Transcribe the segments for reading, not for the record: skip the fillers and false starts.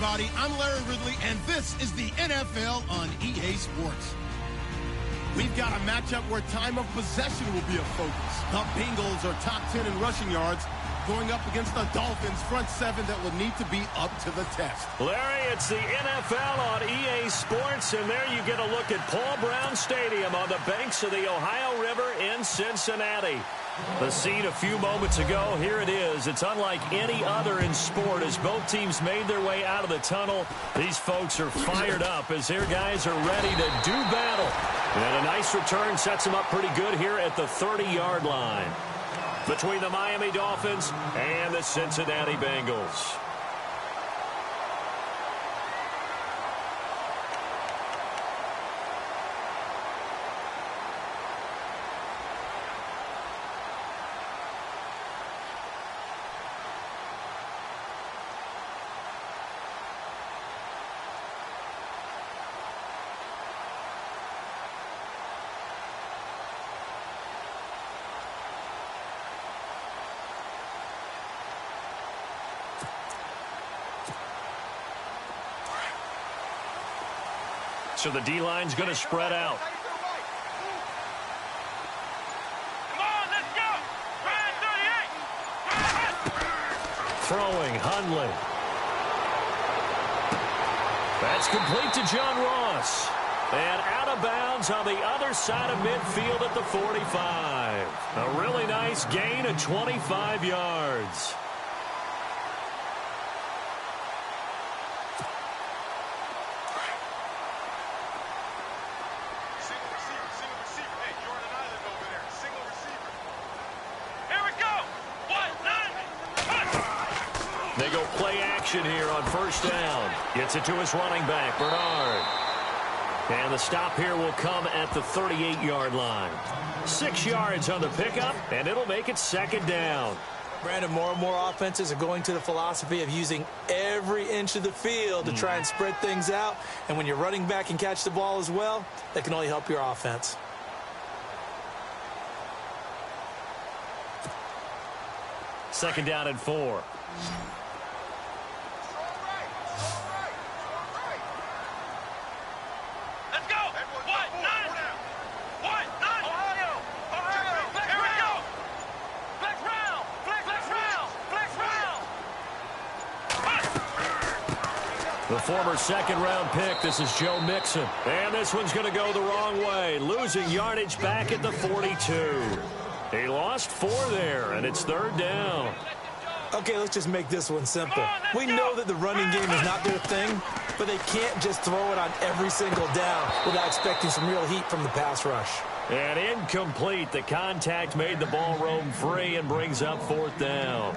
everybody. I'm Larry Ridley, and this is the NFL on EA Sports. We've got a matchup where time of possession will be a focus. The Bengals are top 10 in rushing yards, going up against the Dolphins' front seven that will need to be up to the test. Larry, it's the NFL on EA Sports, and there you get a look at Paul Brown Stadium on the banks of the Ohio River in Cincinnati. The scene a few moments ago, here it is. It's unlike any other in sport as both teams made their way out of the tunnel. These folks are fired up as their guys are ready to do battle. And a nice return sets them up pretty good here at the 30-yard line between the Miami Dolphins and the Cincinnati Bengals. So the D-line's going to spread out. Come on, let's go! Ryan 38! Throwing, Hundley. That's complete to John Ross. And out of bounds on the other side of midfield at the 45. A really nice gain of 25 yards. They go play action here on first down. Gets it to his running back, Bernard. And the stop here will come at the 38-yard line. 6 yards on the pickup, and it'll make it second down. Brandon, more and more offenses are going to the philosophy of using every inch of the field to try and spread things out. And when you're running back and catch the ball as well, that can only help your offense. Second down and 4. The former second-round pick, this is Joe Mixon. And this one's going to go the wrong way, losing yardage back at the 42. He lost 4 there, and it's third down. Okay, let's just make this one simple. We know that the running game is not their thing, but they can't just throw it on every single down without expecting some real heat from the pass rush. And incomplete. The contact made the ball roam free and brings up fourth down.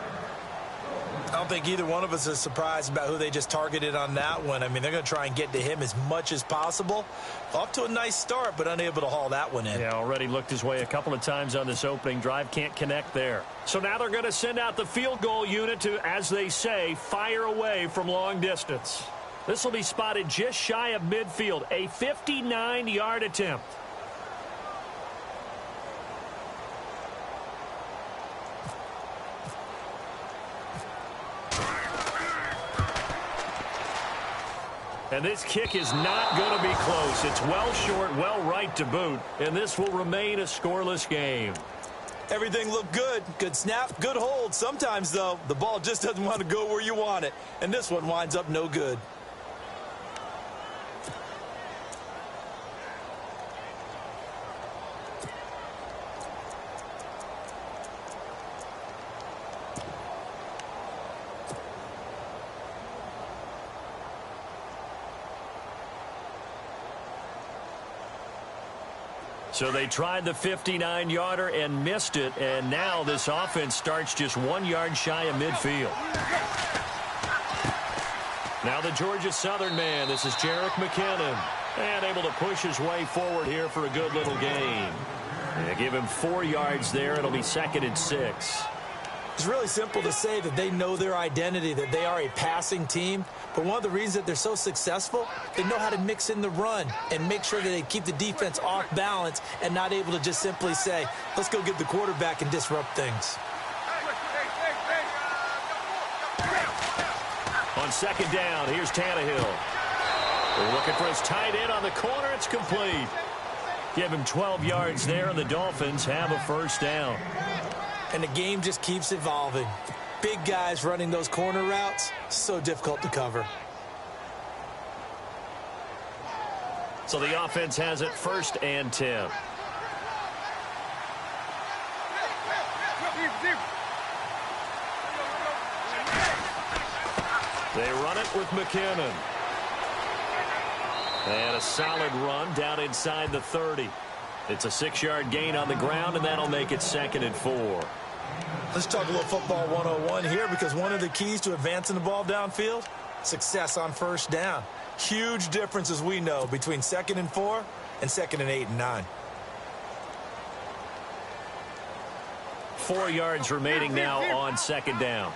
I don't think either one of us is surprised about who they just targeted on that one. I mean, they're going to try and get to him as much as possible. Off to a nice start, but unable to haul that one in. Yeah, already looked his way a couple of times on this opening drive. Can't connect there. So now they're going to send out the field goal unit to, as they say, fire away from long distance. This will be spotted just shy of midfield. A 59-yard attempt. And this kick is not going to be close. It's well short, well right to boot. And this will remain a scoreless game. Everything looked good. Good snap, good hold. Sometimes, though, the ball just doesn't want to go where you want it. And this one winds up no good. So they tried the 59-yarder and missed it, and now this offense starts just 1 yard shy of midfield. Now the Georgia Southern man, this is Jerick McKinnon, and able to push his way forward here for a good little gain. Yeah, give him 4 yards there. It'll be second and 6. It's really simple to say that they know their identity, that they are a passing team. But one of the reasons that they're so successful, they know how to mix in the run and make sure that they keep the defense off balance and not able to just simply say, let's go get the quarterback and disrupt things. On second down. Here's Tannehill. They're looking for his tight end on the corner. It's complete. Give him 12 yards there, and the Dolphins have a first down. And the game just keeps evolving. Big guys running those corner routes, so difficult to cover. So the offense has it 1st and 10. They run it with McKinnon. And a solid run down inside the 30. It's a 6-yard gain on the ground, and that'll make it 2nd and 4. Let's talk a little football 101 here, because one of the keys to advancing the ball downfield, success on first down. Huge difference, as we know, between 2nd and 4 and 2nd and 8 and 9. 4 yards remaining now on 2nd down.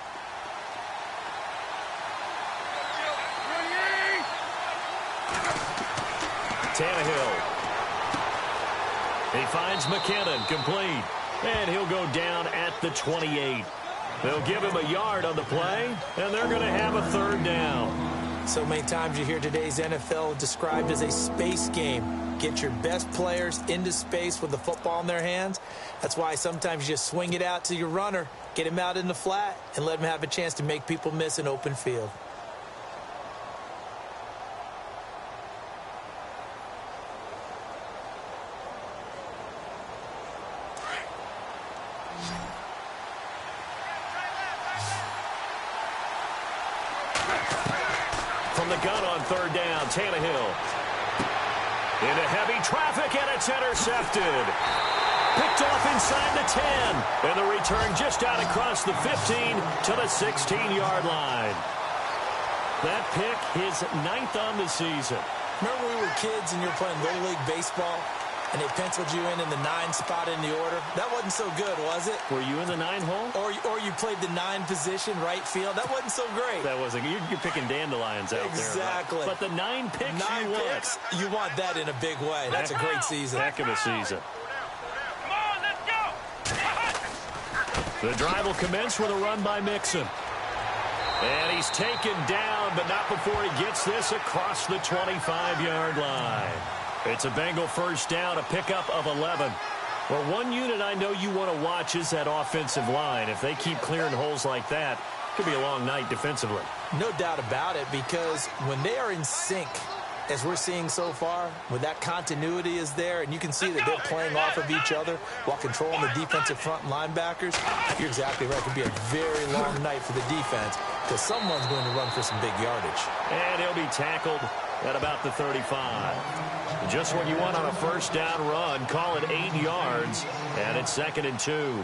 Tannehill. He finds McKinnon, complete. And he'll go down at the 28. They'll give him a yard on the play, and they're going to have a 3rd down. So many times you hear today's NFL described as a space game. Get your best players into space with the football in their hands. That's why sometimes you just swing it out to your runner, get him out in the flat, and let him have a chance to make people miss an open field. From the gun on 3rd down, Tannehill. Into heavy traffic, and it's intercepted. Picked off inside the 10. And the return just out across the 15 to the 16-yard line. That pick, his 9th on the season. Remember when we were kids and you were playing Little League Baseball, and they penciled you in the 9 spot in the order? That wasn't so good, was it? Were you in the 9 hole? Or you played the 9 position, right field? That wasn't so great. That wasn't. You're picking dandelions out exactly. there. Right? But the 9 picks 9 picks, you want that in a big way. That's a great season. Heck of a season. Come on, let's go. The drive will commence with a run by Mixon. And he's taken down, but not before he gets this across the 25-yard line. It's a Bengal first down, a pickup of 11. Well, one unit I know you want to watch is that offensive line. If they keep clearing holes like that, it could be a long night defensively. No doubt about it, because when they are in sync, as we're seeing so far, when that continuity is there, and you can see that they're playing off of each other while controlling the defensive front linebackers, you're exactly right. It could be a very long night for the defense, because someone's going to run for some big yardage. And he'll be tackled at about the 35. Just what you want on a first down run. Call it 8 yards, and it's 2nd and 2.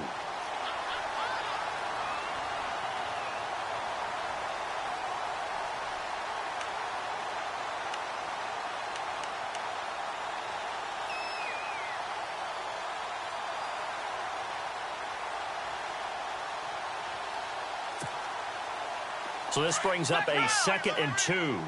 So this brings up a 2nd and 2.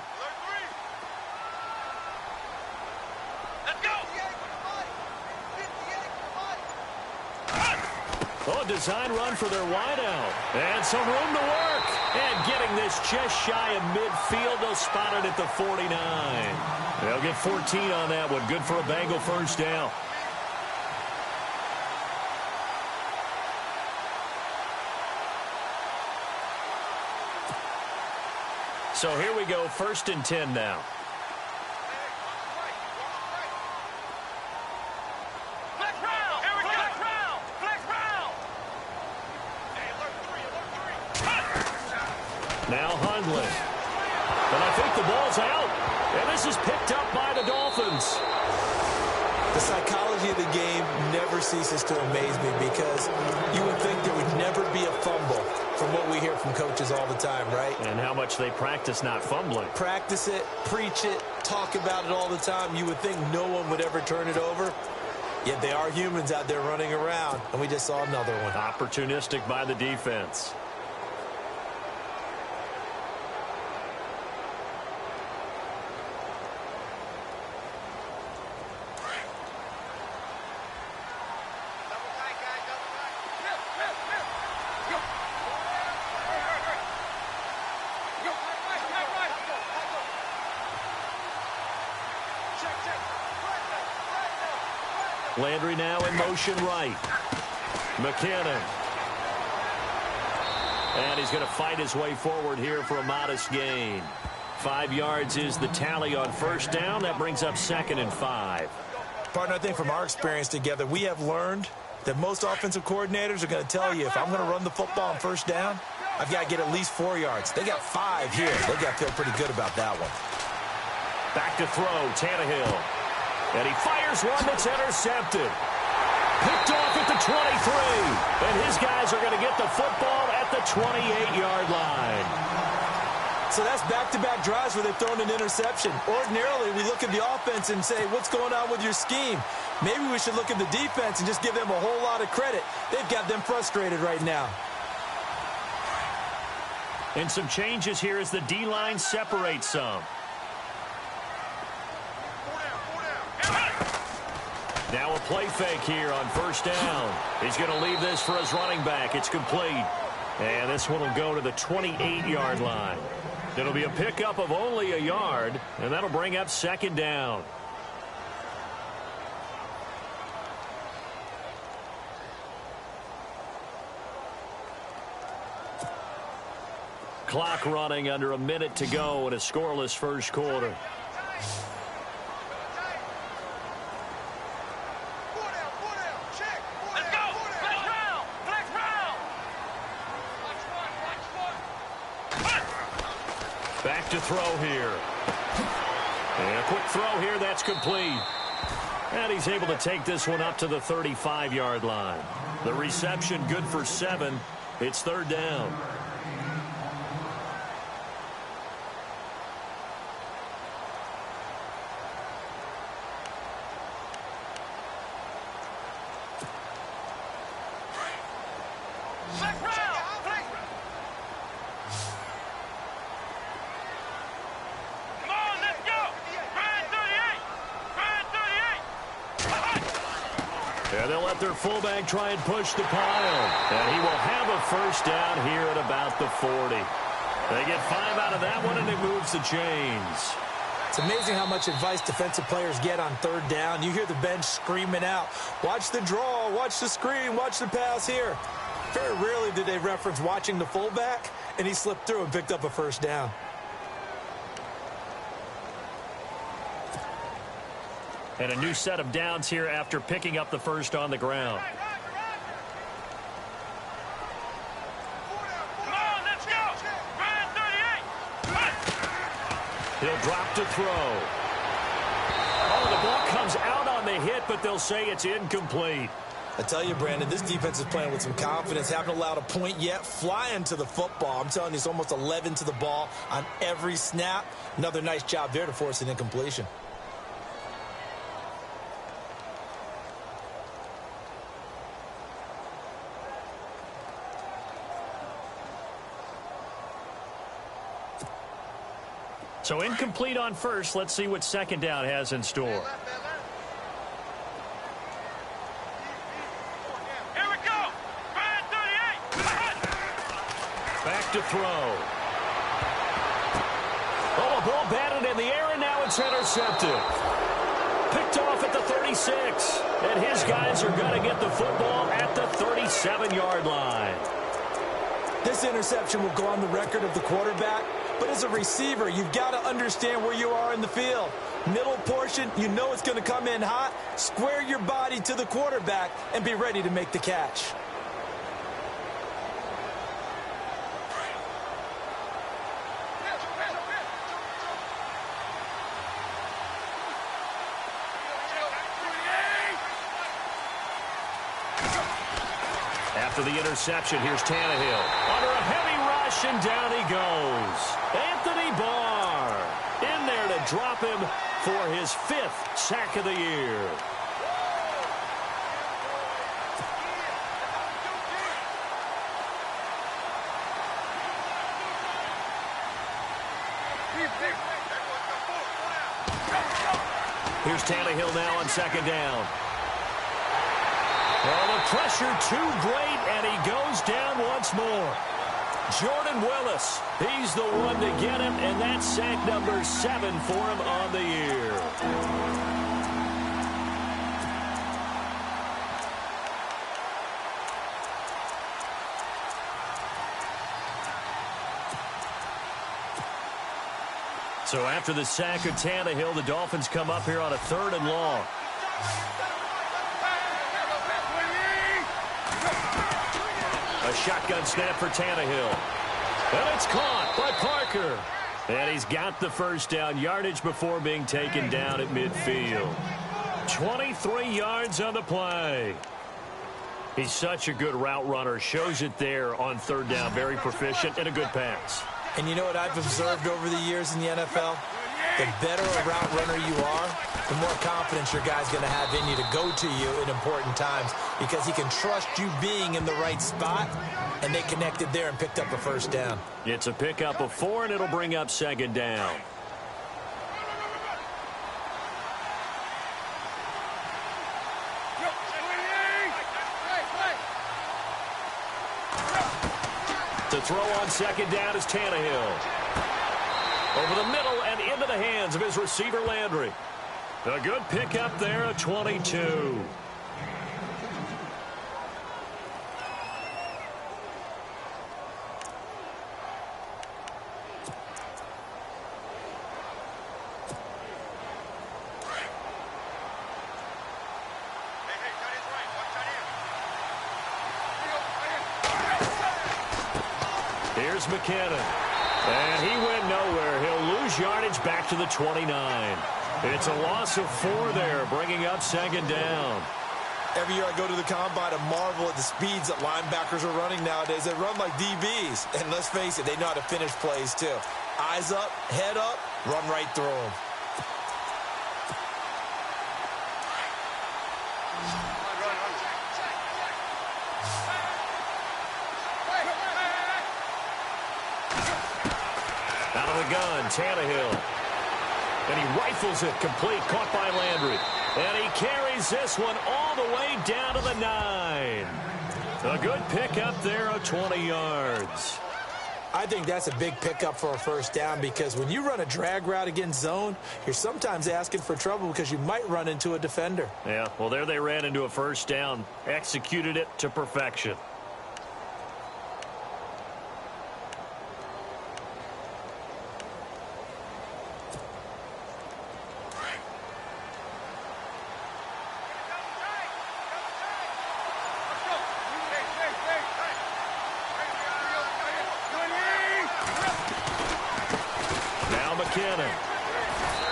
Oh, design run for their wideout. And some room to work. And getting this just shy of midfield. They'll spot it at the 49. They'll get 14 on that one. Good for a Bengal first down. So here we go, 1st and 10 now. Now Hundley. And I think the ball's out. And this is picked up by the Dolphins. The psychology of the game never ceases to amaze me, because you would think there would never be a fumble from what we hear from coaches all the time, right? And how much they practice not fumbling. Practice it, preach it, talk about it all the time. You would think no one would ever turn it over. Yet they are humans out there running around, and we just saw another one. Opportunistic by the defense. Landry now in motion right. McKinnon. And he's going to fight his way forward here for a modest gain. 5 yards is the tally on first down. That brings up 2nd and 5. Partner, I think from our experience together, we have learned that most offensive coordinators are going to tell you, if I'm going to run the football on first down, I've got to get at least 4 yards. They got 5 here. They got to feel pretty good about that one. Back to throw, Tannehill. And he fires one that's intercepted. Picked off at the 23. And his guys are going to get the football at the 28-yard line. So that's back-to-back drives where they've thrown an interception. Ordinarily, we look at the offense and say, what's going on with your scheme? Maybe we should look at the defense and just give them a whole lot of credit. They've got them frustrated right now. And some changes here as the D-line separates some. Now a play fake here on first down. He's going to leave this for his running back. It's complete. And this one will go to the 28-yard line. It'll be a pickup of only a yard, and that'll bring up 2nd down. Clock running under a minute to go in a scoreless first quarter. Back to throw here. And a quick throw here, that's complete. And he's able to take this one up to the 35-yard line. The reception good for 7. It's 3rd down. And they'll let their fullback try and push the pile. And he will have a first down here at about the 40. They get 5 out of that one, and it moves the chains. It's amazing how much advice defensive players get on 3rd down. You hear the bench screaming out, watch the draw, watch the screen, watch the pass here. Very rarely did they reference watching the fullback, and he slipped through and picked up a first down. And a new set of downs here after picking up the first on the ground. Come on, let's go. Ryan 38. He'll drop to throw. Oh, the ball comes out on the hit, but they'll say it's incomplete. I tell you, Brandon, this defense is playing with some confidence. Haven't allowed a point yet. Flying to the football. I'm telling you, it's almost 11 to the ball on every snap. Another nice job there to force an incompletion. So incomplete on first. Let's see what 2nd down has in store. Here we go. Ryan 38. Back to throw. Oh, a ball batted in the air, and now it's intercepted. Picked off at the 36. And his guys are going to get the football at the 37-yard line. This interception will go on the record of the quarterback. But as a receiver, you've got to understand where you are in the field. Middle portion, you know it's going to come in hot. Square your body to the quarterback and be ready to make the catch. After the interception, here's Tannehill. Under a heavy rush, and down he goes. Anthony Barr in there to drop him for his 5th sack of the year. Here's Tannehill now on 2nd down. Well, the pressure too great, and he goes down once more. Jordan Willis, he's the one to get him, and that's sack number 7 for him on the year. So after the sack of Tannehill, the Dolphins come up here on a 3rd and long. A shotgun snap for Tannehill. And it's caught by Parker. And he's got the first down, yardage before being taken down at midfield. 23 yards on the play. He's such a good route runner. Shows it there on 3rd down. Very proficient and a good pass. And you know what I've observed over the years in the NFL? The better a route runner you are, the more confidence your guy's going to have in you to go to you in important times because he can trust you being in the right spot, and they connected there and picked up a first down. It's a pickup of 4, and it'll bring up 2nd down. To throw on 2nd down is Tannehill. Over the middle and into the hands of his receiver, Landry. A good pickup there at 22. Here's McKinnon. And he went nowhere. He'll lose yardage back to the 29. It's a loss of 4 there, bringing up 2nd down. Every year I go to the combine and marvel at the speeds that linebackers are running nowadays. They run like DBs. And let's face it, they know how to finish plays too. Eyes up, head up, run right through them. Out of the gun, Tannehill. And he rifles it complete, caught by Landry. And he carries this one all the way down to the 9. A good pickup there of 20 yards. I think that's a big pickup for a first down because when you run a drag route against zone, you're sometimes asking for trouble because you might run into a defender. Yeah, well, there they ran into a first down, executed it to perfection.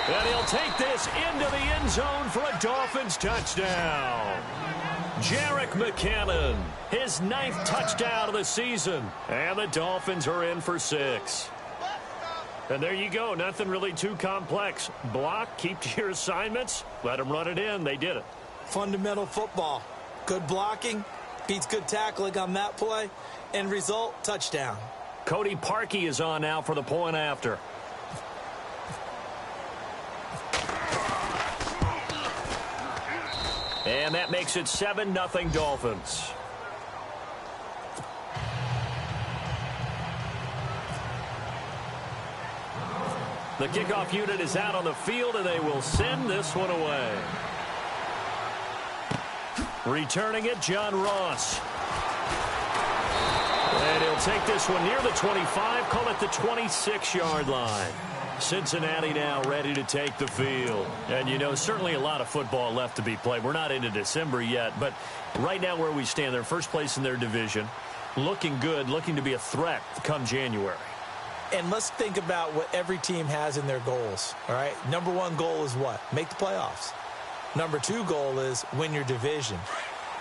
And he'll take this into the end zone for a Dolphins touchdown. Jerick McKinnon, his 9th touchdown of the season. And the Dolphins are in for 6. And there you go. Nothing really too complex. Block, keep to your assignments, let them run it in. They did it. Fundamental football. Good blocking, beats good tackling on that play. End result, touchdown. Cody Parkey is on now for the point after. And that makes it 7-0 Dolphins. The kickoff unit is out on the field, and they will send this one away. Returning it, John Ross. And he'll take this one near the 25, call it the 26-yard line. Cincinnati now ready to take the field. And, you know, certainly a lot of football left to be played. We're not into December yet, but right now where we stand, they're first place in their division. Looking good, looking to be a threat come January. And let's think about what every team has in their goals, all right? Number 1 goal is what? Make the playoffs. Number 2 goal is win your division.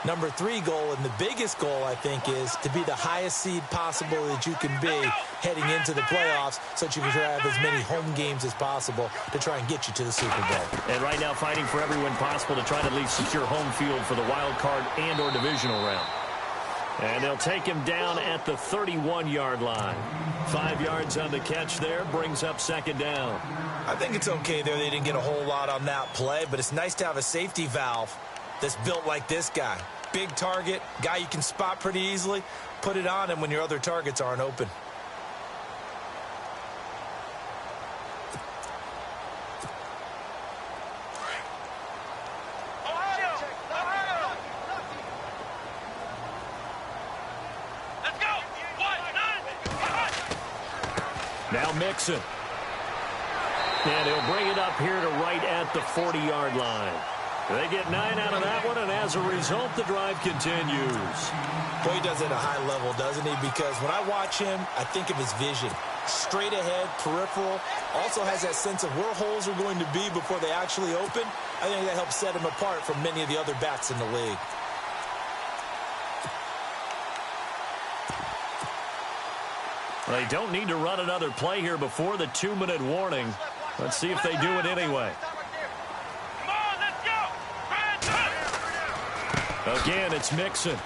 Number 3 goal, and the biggest goal, I think, is to be the highest seed possible that you can be heading into the playoffs so that you can have as many home games as possible to try and get you to the Super Bowl. And right now fighting for every win possible to try to at least secure home field for the wild card and or divisional round. And they'll take him down at the 31-yard line. 5 yards on the catch there, brings up 2nd down. I think it's okay there. They didn't get a whole lot on that play, but it's nice to have a safety valve that's built like this guy. Big target, guy you can spot pretty easily. Put it on him when your other targets aren't open. Let's go. 1, 9. Now Mixon. And he'll bring it up here to right at the 40-yard line. They get 9 out of that one, and as a result, the drive continues. Boy, he does it at a high level, doesn't he? Because when I watch him, I think of his vision. Straight ahead, peripheral, also has that sense of where holes are going to be before they actually open. I think that helps set him apart from many of the other backs in the league. They don't need to run another play here before the 2-minute warning. Let's see if they do it anyway. Again, it's Mixon.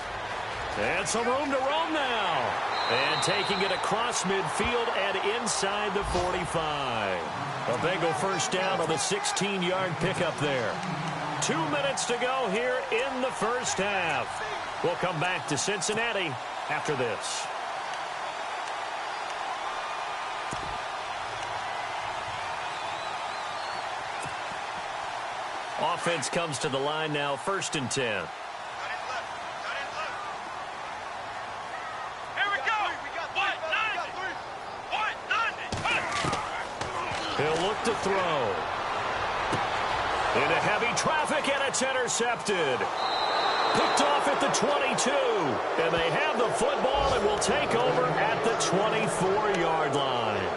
And some room to roam now. And taking it across midfield and inside the 45. A Bengal first down on the 16-yard pickup there. 2 minutes to go here in the first half. We'll come back to Cincinnati after this. Offense comes to the line now, 1st and 10. He'll look to throw. Into heavy traffic, and it's intercepted. Picked off at the 22. And they have the football and will take over at the 24-yard line.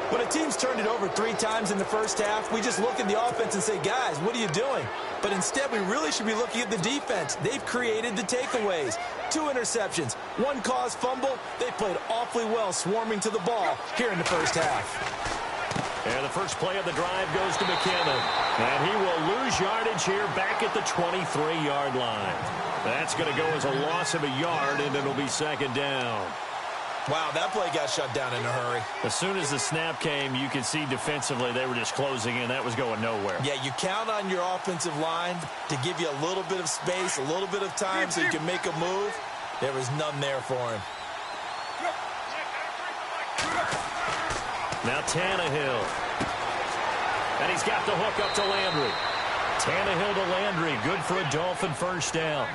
When a team's turned it over 3 times in the first half, we just look at the offense and say, guys, what are you doing? But instead, we really should be looking at the defense. They've created the takeaways. 2 interceptions, 1 caused fumble. They played awfully well swarming to the ball here in the first half. And the first play of the drive goes to McKinnon. And he will lose yardage here back at the 23-yard line. That's going to go as a loss of a yard, and it'll be 2nd down. Wow, that play got shut down in a hurry. As soon as the snap came, you could see defensively they were just closing in. That was going nowhere. Yeah, you count on your offensive line to give you a little bit of space, a little bit of time so you can make a move. There was none there for him. Now Tannehill. And he's got the hook up to Landry. Tannehill to Landry. Good for a Dolphin first down.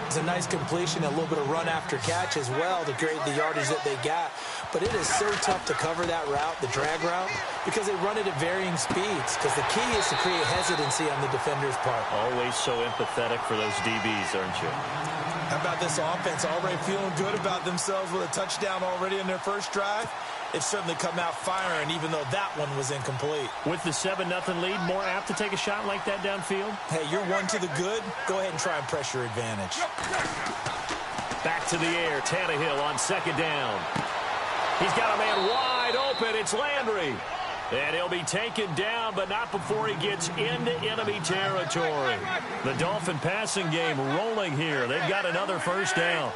It's a nice completion, a little bit of run after catch as well to create the yardage that they got. But it is so tough to cover that route, the drag route, because they run it at varying speeds. Because the key is to create hesitancy on the defender's part. Always so empathetic for those DBs, aren't you? How about this offense already feeling good about themselves with a touchdown already in their first drive? They've certainly come out firing, even though that one was incomplete. With the 7-0 lead, more apt to take a shot like that downfield? Hey, you're 1 to the good. Go ahead and try and press your advantage. Back to the air. Tannehill on 2nd down. He's got a man wide open. It's Landry. And he'll be taken down, but not before he gets into enemy territory. The Dolphin passing game rolling here. They've got another first down.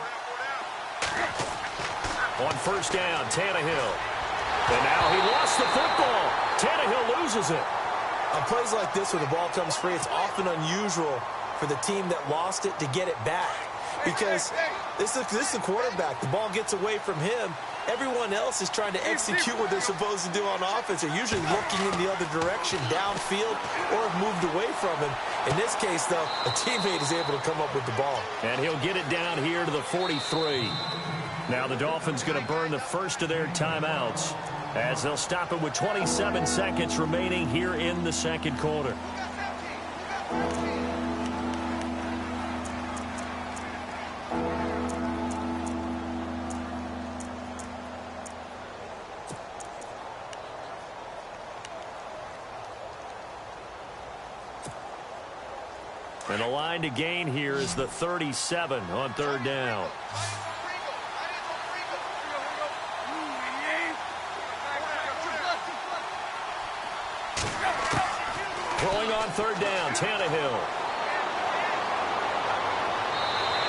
On 1st down, Tannehill. And now he lost the football. Tannehill loses it. On plays like this where the ball comes free, it's often unusual for the team that lost it to get it back. Because this is the quarterback. The ball gets away from him. Everyone else is trying to execute what they're supposed to do on offense. They're usually looking in the other direction, downfield, or have moved away from him. In this case, though, a teammate is able to come up with the ball. And he'll get it down here to the 43. Now the Dolphins going to burn the first of their timeouts as they'll stop it with 27 seconds remaining here in the 2nd quarter. And the line to gain here is the 37 on 3rd down. Throwing on 3rd down, Tannehill.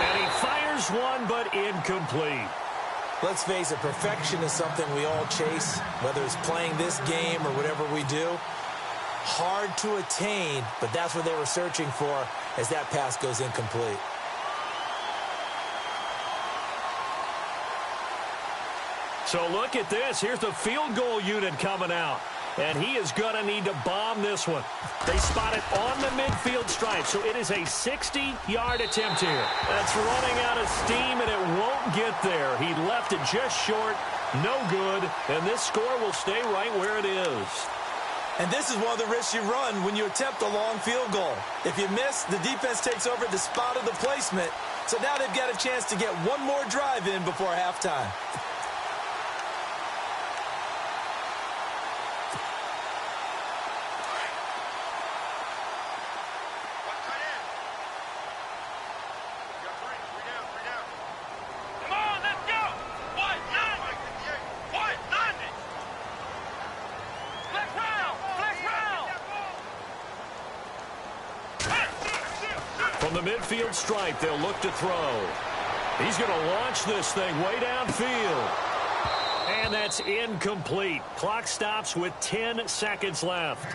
And he fires one, but incomplete. Let's face it, perfection is something we all chase, whether it's playing this game or whatever we do. Hard to attain, but that's what they were searching for as that pass goes incomplete. So look at this. Here's the field goal unit coming out. And he is going to need to bomb this one. They spot it on the midfield stripe, so it is a 60-yard attempt here. That's running out of steam, and it won't get there. He left it just short, no good, and this score will stay right where it is. And this is one of the risks you run when you attempt a long field goal. If you miss, the defense takes over the spot of the placement. So now they've got a chance to get one more drive in before halftime. From the midfield stripe, they'll look to throw. He's going to launch this thing way downfield. And that's incomplete. Clock stops with 10 seconds left.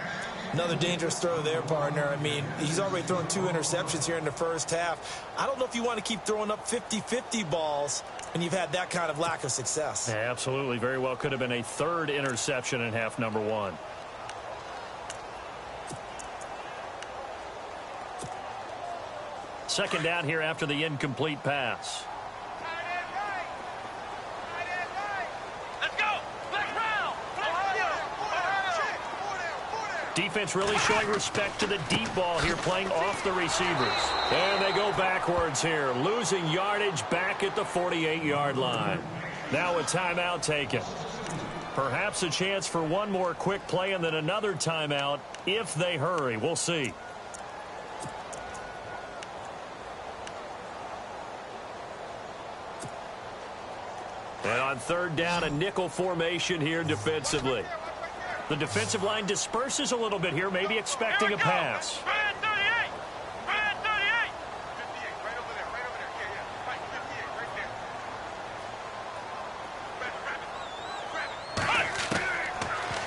Another dangerous throw there, partner. I mean, he's already thrown 2 interceptions here in the first half. I don't know if you want to keep throwing up 50-50 balls when you've had that kind of lack of success. Yeah, absolutely. Very well could have been a 3rd interception in half number 1. Second down here after the incomplete pass. Defense really showing respect to the deep ball here, playing off the receivers. And they go backwards here, losing yardage back at the 48-yard line. Now a timeout taken. Perhaps a chance for one more quick play and then another timeout if they hurry. We'll see. And on 3rd down, a nickel formation here defensively. The defensive line disperses a little bit here, maybe expecting a pass.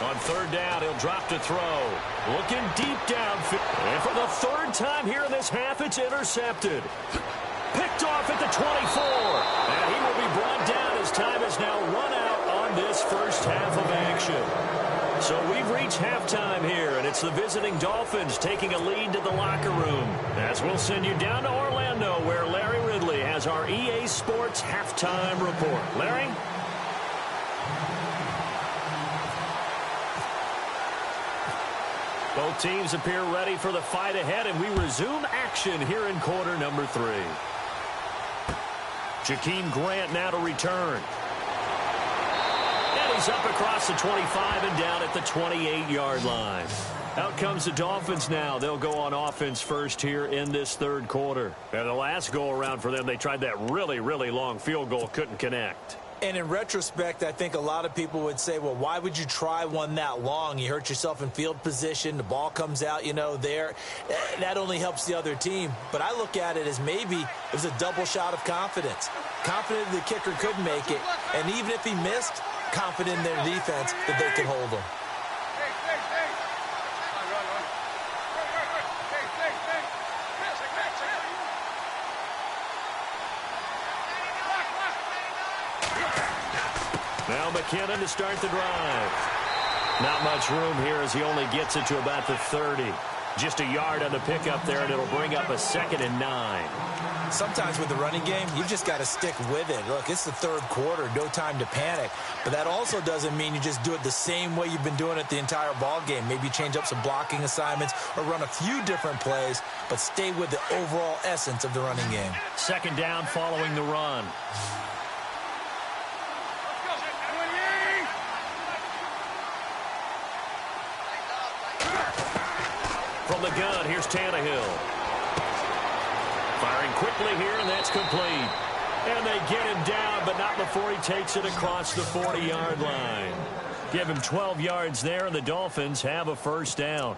On 3rd down, he'll drop to throw. Looking deep downfield. And for the 3rd time here in this half, it's intercepted. Picked off at the 24. And he will be brought down as time is now run out on this first half of action. So we've reached halftime here, and it's the visiting Dolphins taking a lead to the locker room. As we'll send you down to Orlando, where Larry Ridley has our EA Sports halftime report. Larry? Both teams appear ready for the fight ahead, and we resume action here in quarter number 3. Jakeem Grant now to return. And he's up across the 25 and down at the 28-yard line. Out comes the Dolphins now. They'll go on offense first here in this 3rd quarter. And the last go-around for them, they tried that really, really long field goal, couldn't connect. And in retrospect, I think a lot of people would say, well, why would you try one that long? You hurt yourself in field position. The ball comes out, there. That only helps the other team. But I look at it as maybe it was a double shot of confidence. Confident the kicker could make it. And even if he missed, confident in their defense that they can hold him. Now McKinnon to start the drive. Not much room here as he only gets it to about the 30. Just a yard on the pickup there, and it'll bring up a 2nd and 9. Sometimes with the running game, you've just got to stick with it. Look, it's the 3rd quarter, no time to panic. But that also doesn't mean you just do it the same way you've been doing it the entire ball game. Maybe change up some blocking assignments or run a few different plays, but stay with the overall essence of the running game. 2nd down following the run. From the gun, here's Tannehill. Firing quickly here, and that's complete. And they get him down, but not before he takes it across the 40-yard line. Give him 12 yards there, and the Dolphins have a 1st down.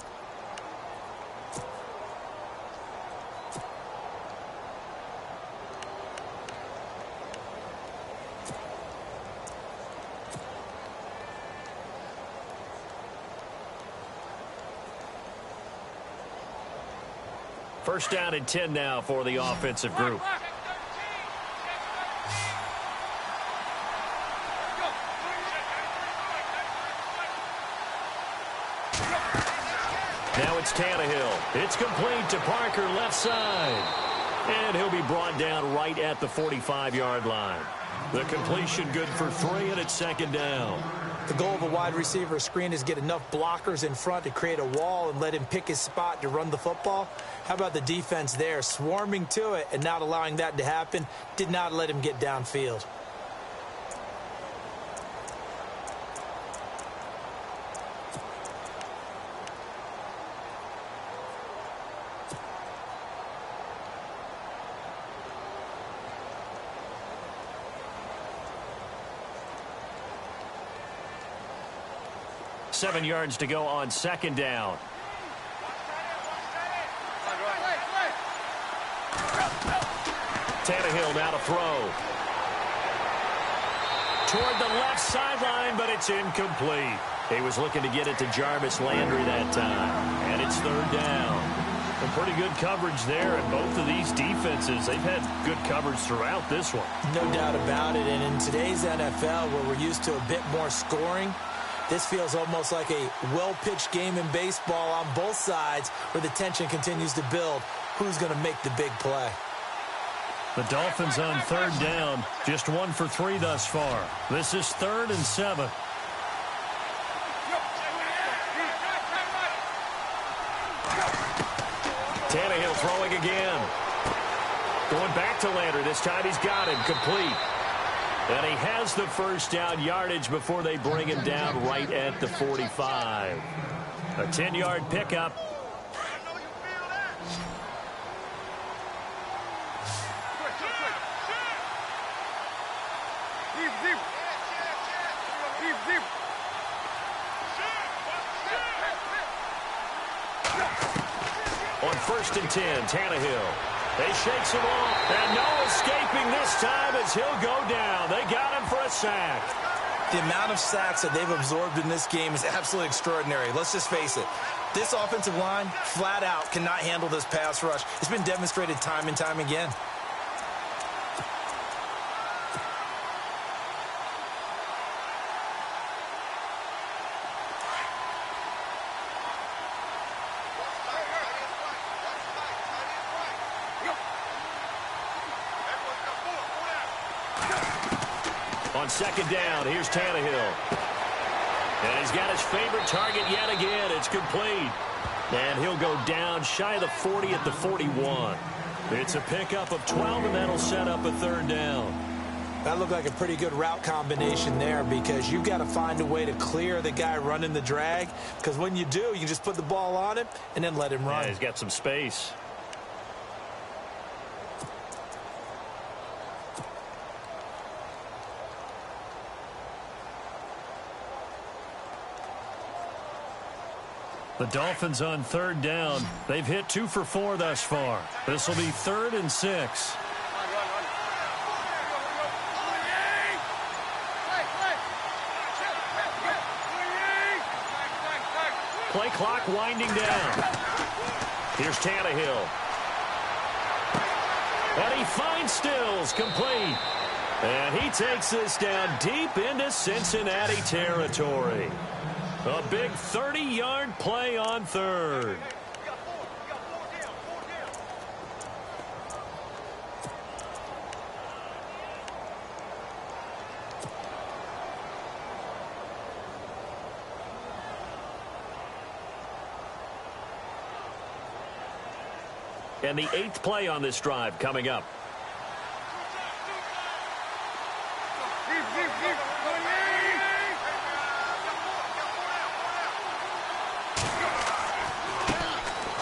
First down and 10 now for the offensive group. Now it's Tannehill. It's complete to Parker, left side. And he'll be brought down right at the 45-yard line. The completion good for 3, and it's 2nd down. The goal of a wide receiver screen is get enough blockers in front to create a wall and let him pick his spot to run the football. How about the defense there, swarming to it and not allowing that to happen? Did not let him get downfield. Seven yards to go on second down. Tannehill now to throw. Toward the left sideline, but it's incomplete. He was looking to get it to Jarvis Landry that time. And it's third down. Some pretty good coverage there, and both of these defenses, they've had good coverage throughout this one. No doubt about it, and in today's NFL, where we're used to a bit more scoring, this feels almost like a well-pitched game in baseball on both sides where the tension continues to build. Who's going to make the big play? The Dolphins on third down, just 1 for 3 thus far. This is 3rd and 7. Tannehill throwing again. Going back to Landry. This time he's got him complete. And he has the first down yardage before they bring him down right at the 45. A 10-yard pickup. On 1st and 10, Tannehill. They shakes him off, and no escaping this time as he'll go down. They got him for a sack. The amount of sacks that they've absorbed in this game is absolutely extraordinary. Let's just face it. This offensive line, flat out, cannot handle this pass rush. It's been demonstrated time and time again. On second down, here's Tannehill. And he's got his favorite target yet again. It's complete. And he'll go down shy of the 40 at the 41. It's a pickup of 12, and that'll set up a third down. That looked like a pretty good route combination there because you've got to find a way to clear the guy running the drag. Because when you do, you can just put the ball on him and then let him run. Yeah, he's got some space. The Dolphins on third down. They've hit 2 for 4 thus far. This will be 3rd and 6. Play clock winding down. Here's Tannehill. And he finds Stills, complete. And he takes this down deep into Cincinnati territory. A big 30-yard play on third. And the 8th play on this drive coming up.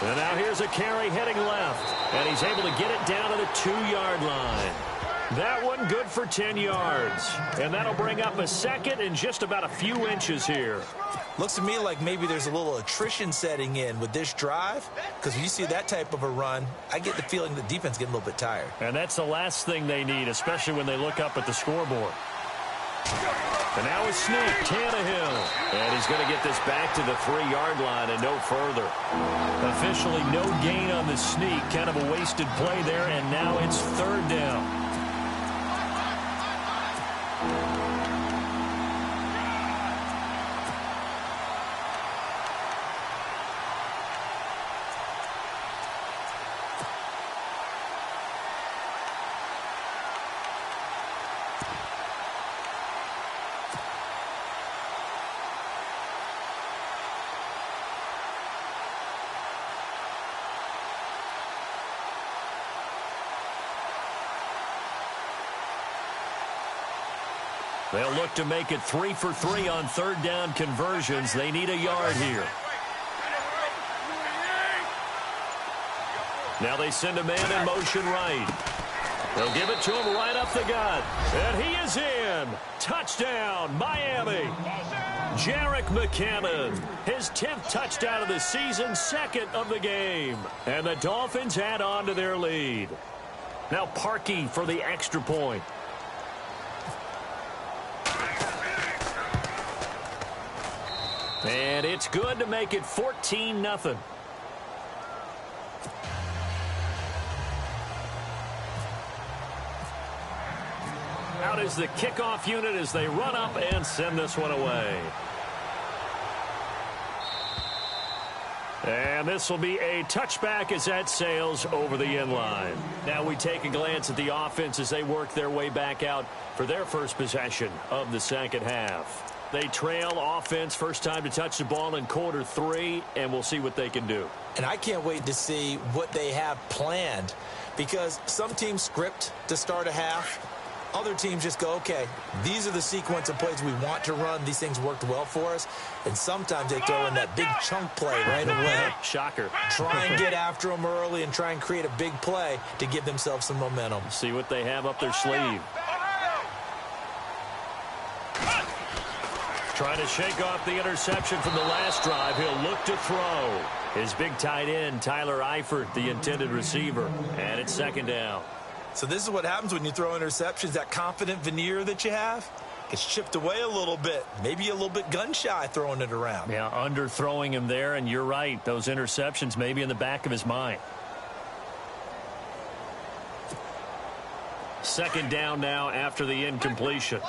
And now here's a carry heading left. And he's able to get it down to the 2-yard line. That one good for 10 yards. And that'll bring up a second and just about a few inches here. Looks to me like maybe there's a little attrition setting in with this drive. Because when you see that type of a run, I get the feeling the defense getting a little bit tired. And that's the last thing they need, especially when they look up at the scoreboard. And now a sneak, Tannehill. And he's going to get this back to the 3-yard line and no further. Officially no gain on the sneak. Kind of a wasted play there, and now it's third down. They'll look to make it 3 for 3 on third down conversions. They need a yard here. Now they send a man in motion right. They'll give it to him right up the gut. And he is in. Touchdown, Miami. Jerick McKinnon, his 10th touchdown of the season, second of the game. And the Dolphins add on to their lead. Now Parkey for the extra point. And it's good to make it 14-0. Out is the kickoff unit as they run up and send this one away. And this will be a touchback as that sails over the end line. Now we take a glance at the offense as they work their way back out for their first possession of the second half. They trail offense, first time to touch the ball in quarter 3, and we'll see what they can do. And I can't wait to see what they have planned, because some teams script to start a half. Other teams just go, okay, these are the sequence of plays we want to run. These things worked well for us. And sometimes they throw in that big chunk play right away. Shocker. Try and get after them early and try and create a big play to give themselves some momentum. See what they have up their sleeve. Trying to shake off the interception from the last drive. He'll look to throw. His big tight end, Tyler Eifert, the intended receiver. And it's second down. So this is what happens when you throw interceptions. That confident veneer that you have gets chipped away a little bit. Maybe a little bit gun-shy throwing it around. Yeah, underthrowing him there, and you're right. Those interceptions may be in the back of his mind. Second down now after the incompletion.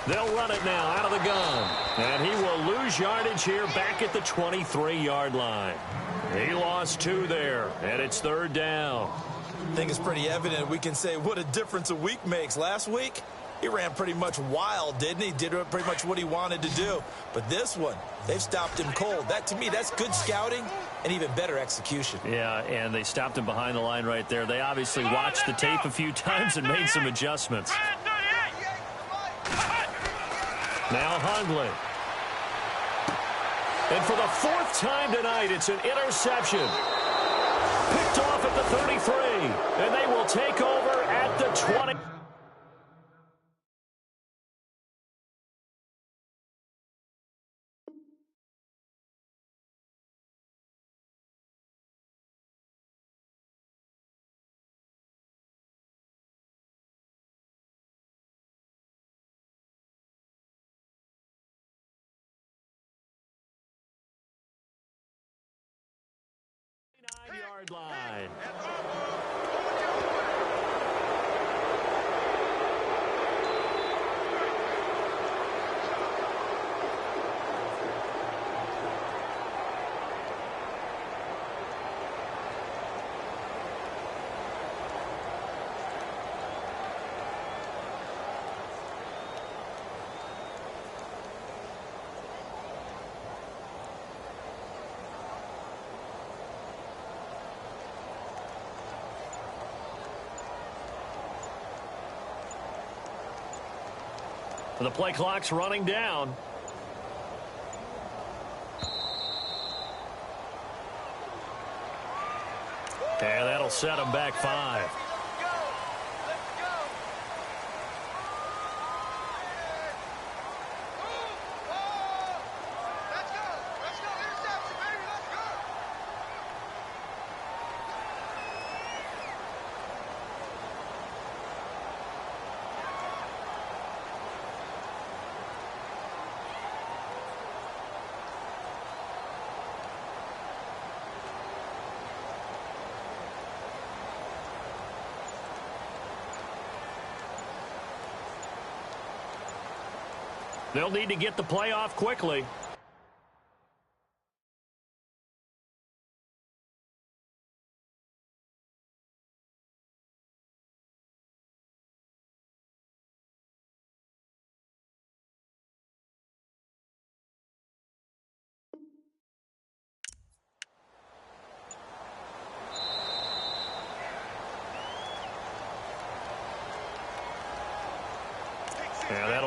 They'll run it now out of the gun. And he will lose yardage here back at the 23-yard line. He lost 2 there, and it's third down. I think it's pretty evident. We can say what a difference a week makes. Last week, he ran pretty much wild, didn't he? Did pretty much what he wanted to do. But this one, they've stopped him cold. That, to me, that's good scouting and even better execution. Yeah, and they stopped him behind the line right there. They obviously watched the tape a few times and made some adjustments. Now Hundley. And for the 4th time tonight, it's an interception. Picked off at the 33. And they will take over at the 20. Yard line. The play clock's running down. And that'll set them back 5. They'll need to get the play off quickly.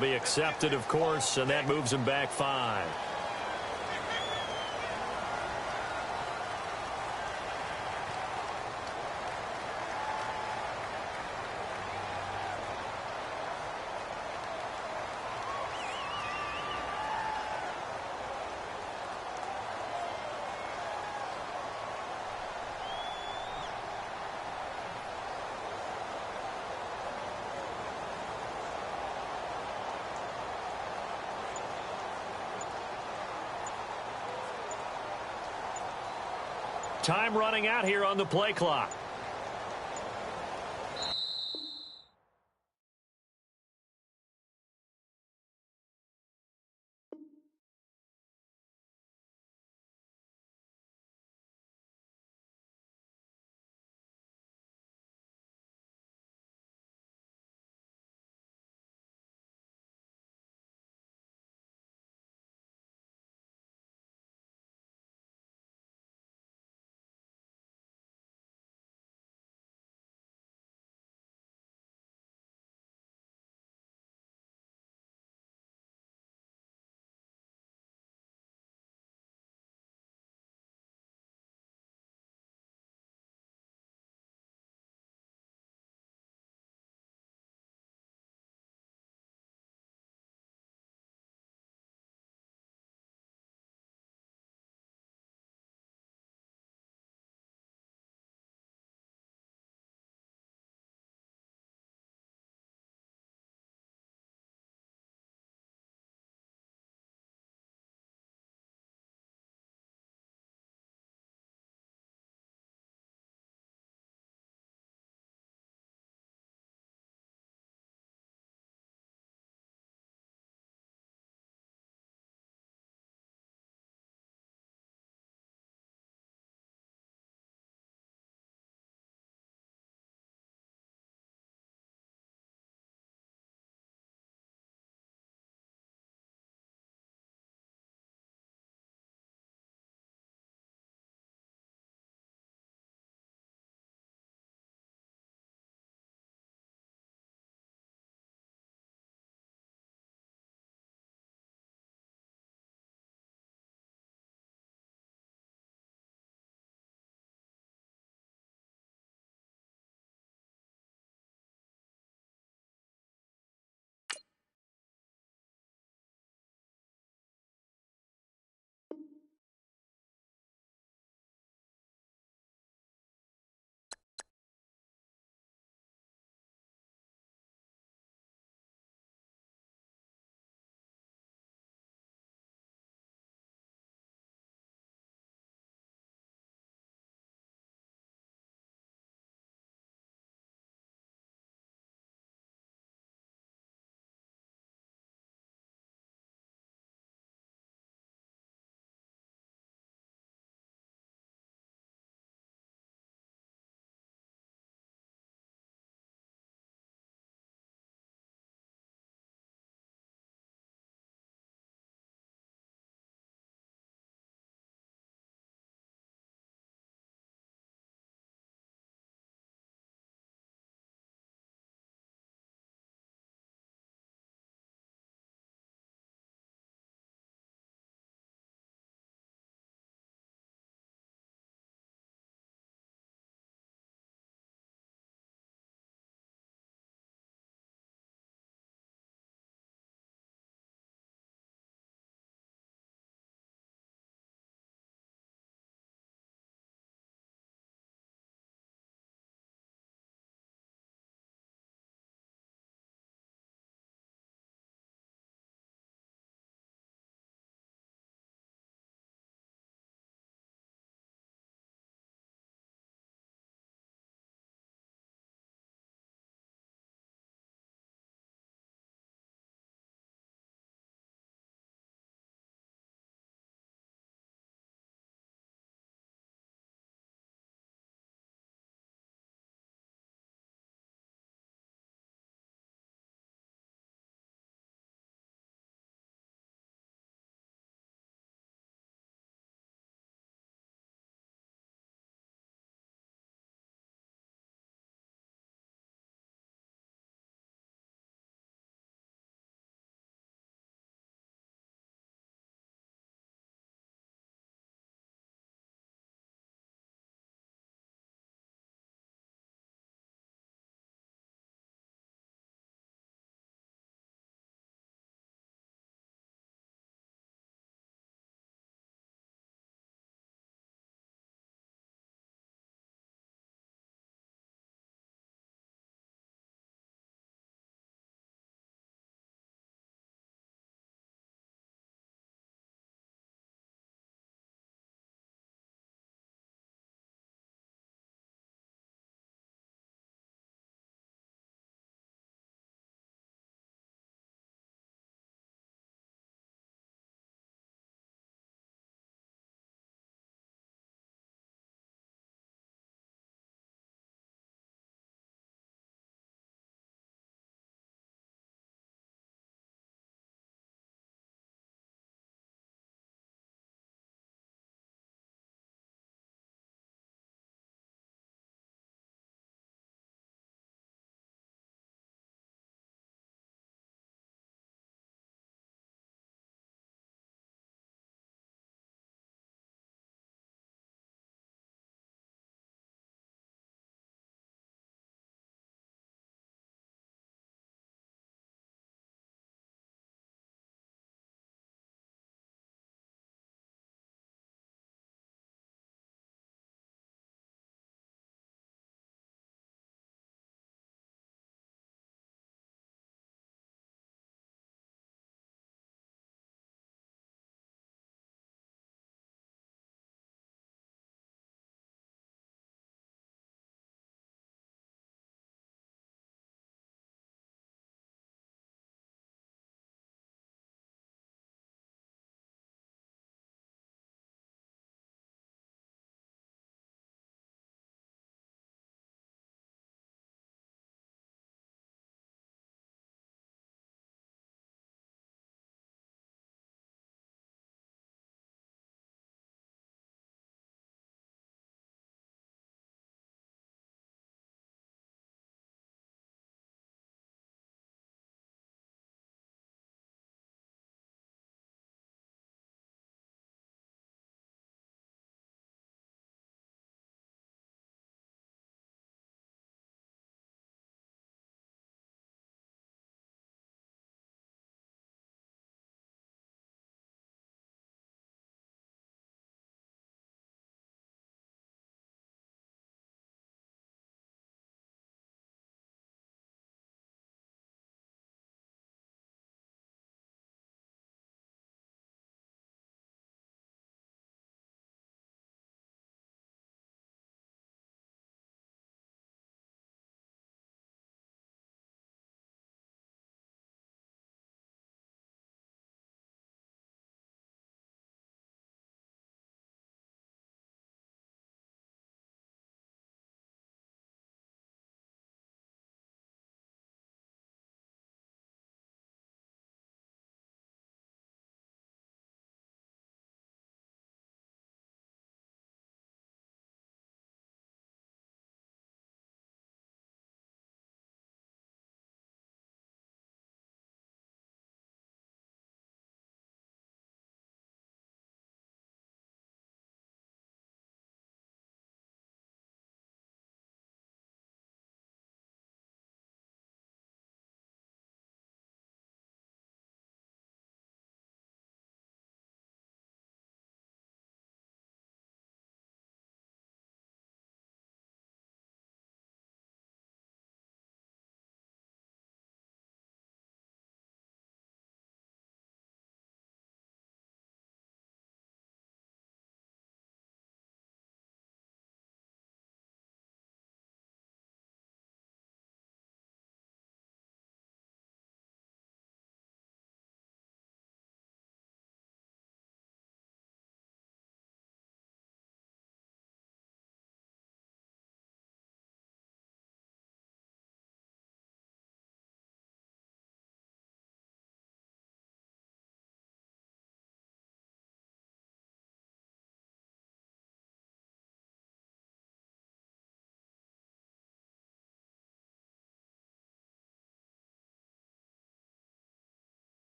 be accepted, of course, and that moves him back 5. Time running out here on the play clock.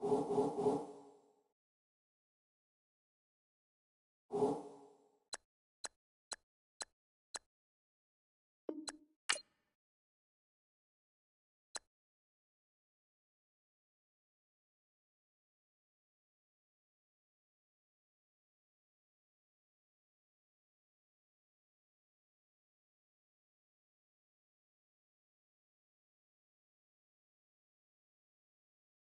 you.